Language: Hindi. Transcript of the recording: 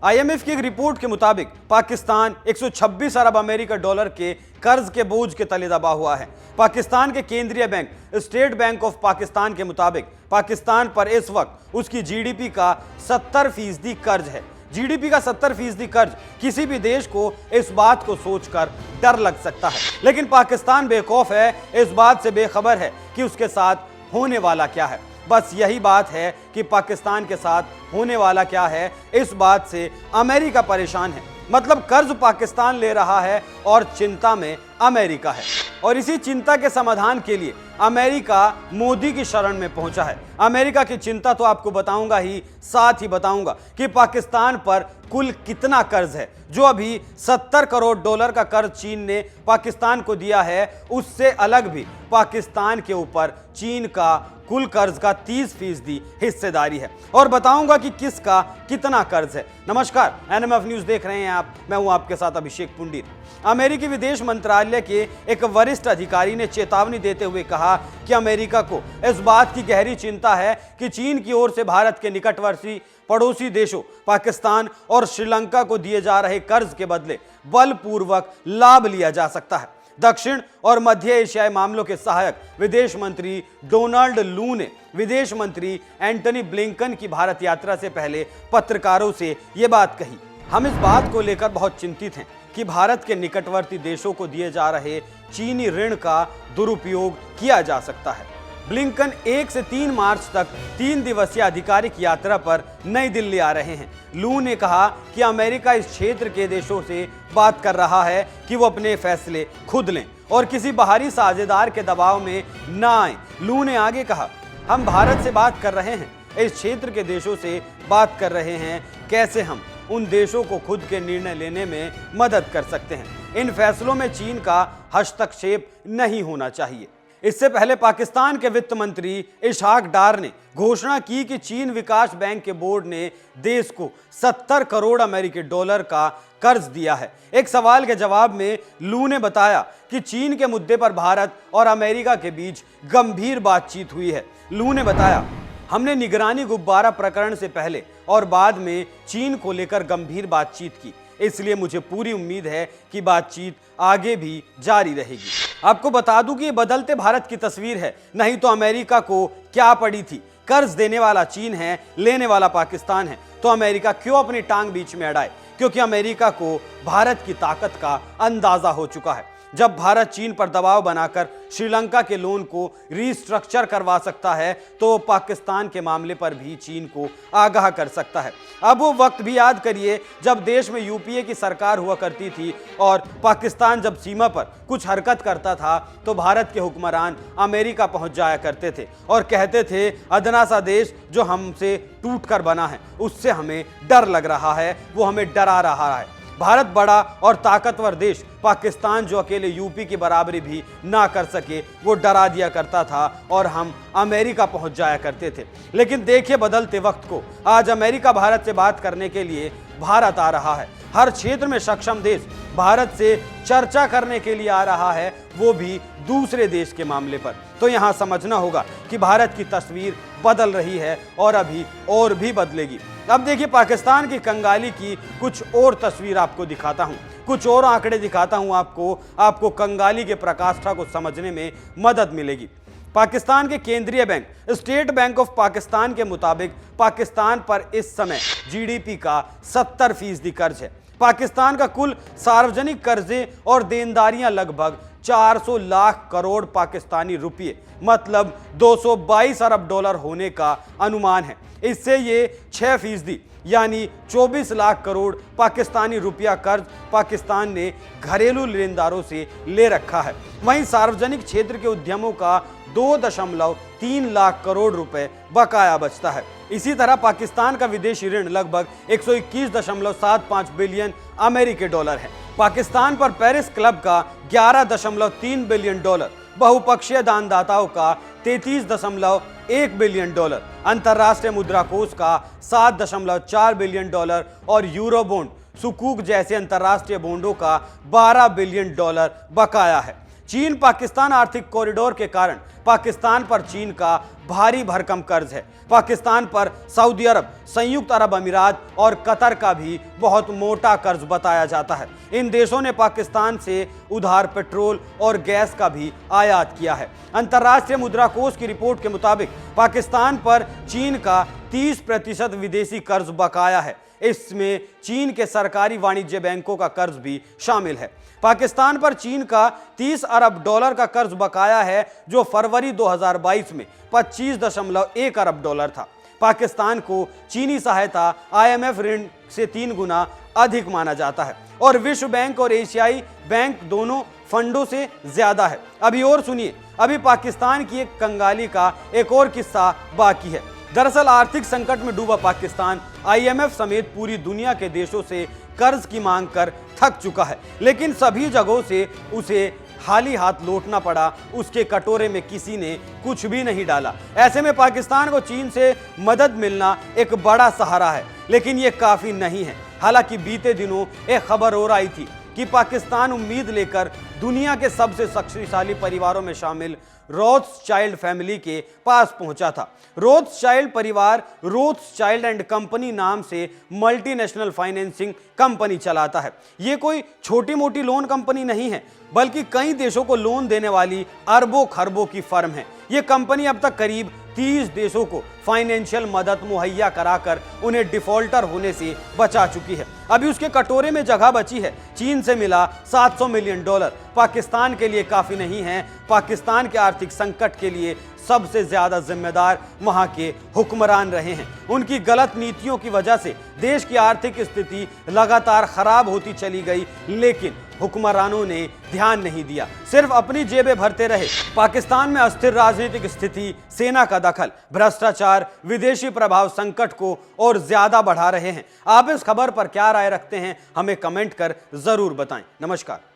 आईएमएफ की एक रिपोर्ट के मुताबिक पाकिस्तान 126 अरब अमेरिकी डॉलर के कर्ज के बोझ के तले दबा हुआ है। पाकिस्तान के केंद्रीय bank state bank of Pakistan के मुताबिक पाकिस्तान पर इस वक्त उसकी जीडीपी का 70% कर्ज है। जीडीपी का 70% कर्ज किसी भी देश को इस बात को सोचकर डर लग सकता है, लेकिन पाकिस्तान बेखौफ है, इस बात से बेखबर है कि उसके साथ होने वाला क्या है। बस यही बात है कि पाकिस्तान के साथ होने वाला क्या है, इस बात से अमेरिका परेशान है। मतलब कर्ज पाकिस्तान ले रहा है और चिंता में अमेरिका है, और इसी चिंता के समाधान के लिए अमेरिका मोदी की शरण में पहुंचा है। अमेरिका की चिंता तो आपको बताऊंगा ही, साथ ही बताऊंगा कि पाकिस्तान पर कुल कितना कर्ज है। जो अभी 70 करोड़ डॉलर का कर्ज चीन ने पाकिस्तान को दिया है, उससे अलग भी पाकिस्तान के ऊपर चीन का कुल कर्ज का 30% हिस्सेदारी है, और बताऊंगा कि किसका कितना कर्ज है। नमस्कार, एनएमएफ न्यूज देख रहे हैं आप, मैं हूं आपके साथ अभिषेक पुंडीर। अमेरिकी विदेश मंत्रालय के एक वरिष्ठ अधिकारी ने चेतावनी देते हुए कहा कि अमेरिका को इस बात की गहरी चिंता है कि चीन की ओर से भारत के निकटवर्ती पड़ोसी देशों पाकिस्तान और श्रीलंका को दिए जा रहे कर्ज के बदले बलपूर्वक लाभ लिया जा सकता है। दक्षिण और मध्य एशियाई मामलों के सहायक विदेश मंत्री डोनाल्ड लू ने विदेश मंत्री एंटनी ब्लिंकन की भारत यात्रा से पहले पत्रकारों से यह बात कही। हम इस बात को लेकर बहुत चिंतित हैं कि भारत के निकटवर्ती देशों को दिए जा रहे चीनी ऋण का दुरुपयोग किया जा सकता है। ब्लिंकन 1 से 3 मार्च तक 3 दिवसीय आधिकारिक यात्रा पर नई दिल्ली आ रहे हैं। लू ने कहा कि अमेरिका इस क्षेत्र के देशों से बात कर रहा है कि वो अपने फैसले खुद लें और किसी बाहरी साझेदार के दबाव में ना आए। लू ने आगे कहा, हम भारत से बात कर रहे हैं, इस क्षेत्र के देशों से बात कर रहे हैं, कैसे हम उन देशों को खुद के निर्णय लेने में मदद कर सकते हैं। इन फैसलों में चीन का हस्तक्षेप नहीं होना चाहिए। इससे पहले पाकिस्तान के वित्त मंत्री इशहाक डार ने घोषणा की कि चीन विकास बैंक के बोर्ड ने देश को 70 करोड़ अमेरिकी डॉलर का कर्ज दिया है। एक सवाल के जवाब में लू ने बताया कि चीन के मुद्दे पर भारत और अमेरिका के बीच गंभीर बातचीत हुई है। लू ने बताया, हमने निगरानी गुब्बारा प्रकरण से पहले और बाद में चीन को लेकर गंभीर बातचीत की, इसलिए मुझे पूरी उम्मीद है कि बातचीत आगे भी जारी रहेगी। आपको बता दूं कि ये बदलते भारत की तस्वीर है, नहीं तो अमेरिका को क्या पड़ी थी। कर्ज देने वाला चीन है, लेने वाला पाकिस्तान है, तो अमेरिका क्यों अपनी टांग बीच में अड़ाए? क्योंकि अमेरिका को भारत की ताकत का अंदाजा हो चुका है। जब भारत चीन पर दबाव बनाकर श्रीलंका के लोन को रीस्ट्रक्चर करवा सकता है, तो पाकिस्तान के मामले पर भी चीन को आगाह कर सकता है। अब वो वक्त भी याद करिए जब देश में यूपीए की सरकार हुआ करती थी और पाकिस्तान जब सीमा पर कुछ हरकत करता था तो भारत के हुक्मरान अमेरिका पहुंच जाया करते थे और कहते थे, अदना सा देश जो हमसे टूट कर बना है, उससे हमें डर लग रहा है, वो हमें डरा रहा है। भारत बड़ा और ताकतवर देश पाकिस्तान जो अकेले यूपी की बराबरी भी ना कर सके, वो डरा दिया करता था और हम अमेरिका पहुंच जाया करते थे। लेकिन देखिए बदलते वक्त को, आज अमेरिका भारत से बात करने के लिए भारत आ रहा है। हर क्षेत्र में सक्षम देश भारत से चर्चा करने के लिए आ रहा है, वो भी दूसरे देश के मामले पर। तो यहां समझना होगा कि भारत की तस्वीर बदल रही है और अभी और भी बदलेगी। अब देखिए पाकिस्तान की कंगाली की कुछ और तस्वीर आपको दिखाता हूं, कुछ और आंकड़े दिखाता हूं आपको कंगाली के प्रकाष्ठा को समझने में मदद मिलेगी। पाकिस्तान के केंद्रीय bank state bank of Pakistan के मुताबिक पाकिस्तान पर इस समय जीडीपी का 70% कर्ज है। पाकिस्तान का कुल सार्वजनिक कर्जे और देनदारियां लगभग 400 लाख करोड़ पाकिस्तानी रुपये, मतलब 222 अरब डॉलर होने का अनुमान है। इससे ये 6% यानी 24 लाख करोड़ पाकिस्तानी रुपया कर्ज पाकिस्तान ने घरेलू लेनदारों से ले रखा है। वहीं सार्वजनिक क्षेत्र के उद्यमों का 2.3 लाख करोड़ रुपए बकाया बचता है। इसी तरह पाकिस्तान का विदेशी ऋण लगभग 121.75 बिलियन अमेरिकी डॉलर है। पाकिस्तान पर पेरिस क्लब का 11.3 बिलियन डॉलर, बहुपक्षीय दानदाताओं का 33.1 बिलियन डॉलर, अंतर्राष्ट्रीय मुद्रा कोष का 7.4 बिलियन डॉलर और यूरो बॉन्ड सुकूक जैसे अंतर्राष्ट्रीय बॉन्डों का 12 बिलियन डॉलर बकाया है। चीन पाकिस्तान आर्थिक कॉरिडोर के कारण पाकिस्तान पर चीन का भारी भरकम कर्ज है। पाकिस्तान पर सऊदी अरब, संयुक्त अरब अमीरात और कतर का भी बहुत मोटा कर्ज बताया जाता है। इन देशों ने पाकिस्तान से उधार पेट्रोल और गैस का भी आयात किया है। अंतर्राष्ट्रीय मुद्रा कोष की रिपोर्ट के मुताबिक पाकिस्तान पर चीन का 30% विदेशी कर्ज बकाया है। इसमें चीन के सरकारी वाणिज्य बैंकों का कर्ज भी शामिल है। पाकिस्तान पर चीन का 30 अरब डॉलर का कर्ज बकाया है, जो फरवरी 2022 में 25.1 अरब डॉलर था। पाकिस्तान को चीनी सहायता IMF ऋण से 3 गुना अधिक माना जाता है और विश्व बैंक और एशियाई बैंक दोनों फंडों से ज्यादा है। अभी और सुनिए, अभी पाकिस्तान की एक कंगाली का एक और किस्सा बाकी है। दरअसल आर्थिक संकट में डूबा पाकिस्तान IMF समेत पूरी दुनिया के देशों से कर्ज की मांग कर थक चुका है, लेकिन सभी जगहों से उसे खाली हाथ लौटना पड़ा। उसके कटोरे में किसी ने कुछ भी नहीं डाला। ऐसे में पाकिस्तान को चीन से मदद मिलना एक बड़ा सहारा है, लेकिन ये काफी नहीं है। हालांकि बीते दिनों एक खबर और आई थी कि पाकिस्तान उम्मीद लेकर दुनिया के सबसे शक्तिशाली परिवारों में शामिल रोथस्चाइल्ड फैमिली के पास पहुंचा था। रोथस्चाइल्ड परिवार रोथस्चाइल्ड एंड कंपनी नाम से मल्टीनेशनल फाइनेंसिंग कंपनी चलाता है। ये कोई छोटी मोटी लोन कंपनी नहीं है, बल्कि कई देशों को लोन देने वाली अरबों खरबों की फर्म है। ये कंपनी अब तक करीब 30 देशों को फाइनेंशियल मदद मुहैया कराकर उन्हें डिफॉल्टर होने से बचा चुकी है। अभी उसके कटोरे में जगह बची है। चीन से मिला $700 मिलियन पाकिस्तान के लिए काफी नहीं है। पाकिस्तान के आर्थिक संकट के लिए सबसे ज्यादा जिम्मेदार वहां के हुक्मरान रहे हैं। उनकी गलत नीतियों की वजह से देश की आर्थिक स्थिति लगातार खराब होती चली गई, लेकिन हुक्मरानों ने ध्यान नहीं दिया, सिर्फ अपनी जेबें भरते रहे। पाकिस्तान में अस्थिर राजनीतिक स्थिति, सेना का दखल, भ्रष्टाचार, विदेशी प्रभाव संकट को और ज्यादा बढ़ा रहे हैं। आप इस खबर पर क्या राय रखते हैं, हमें कमेंट कर जरूर बताएं। नमस्कार।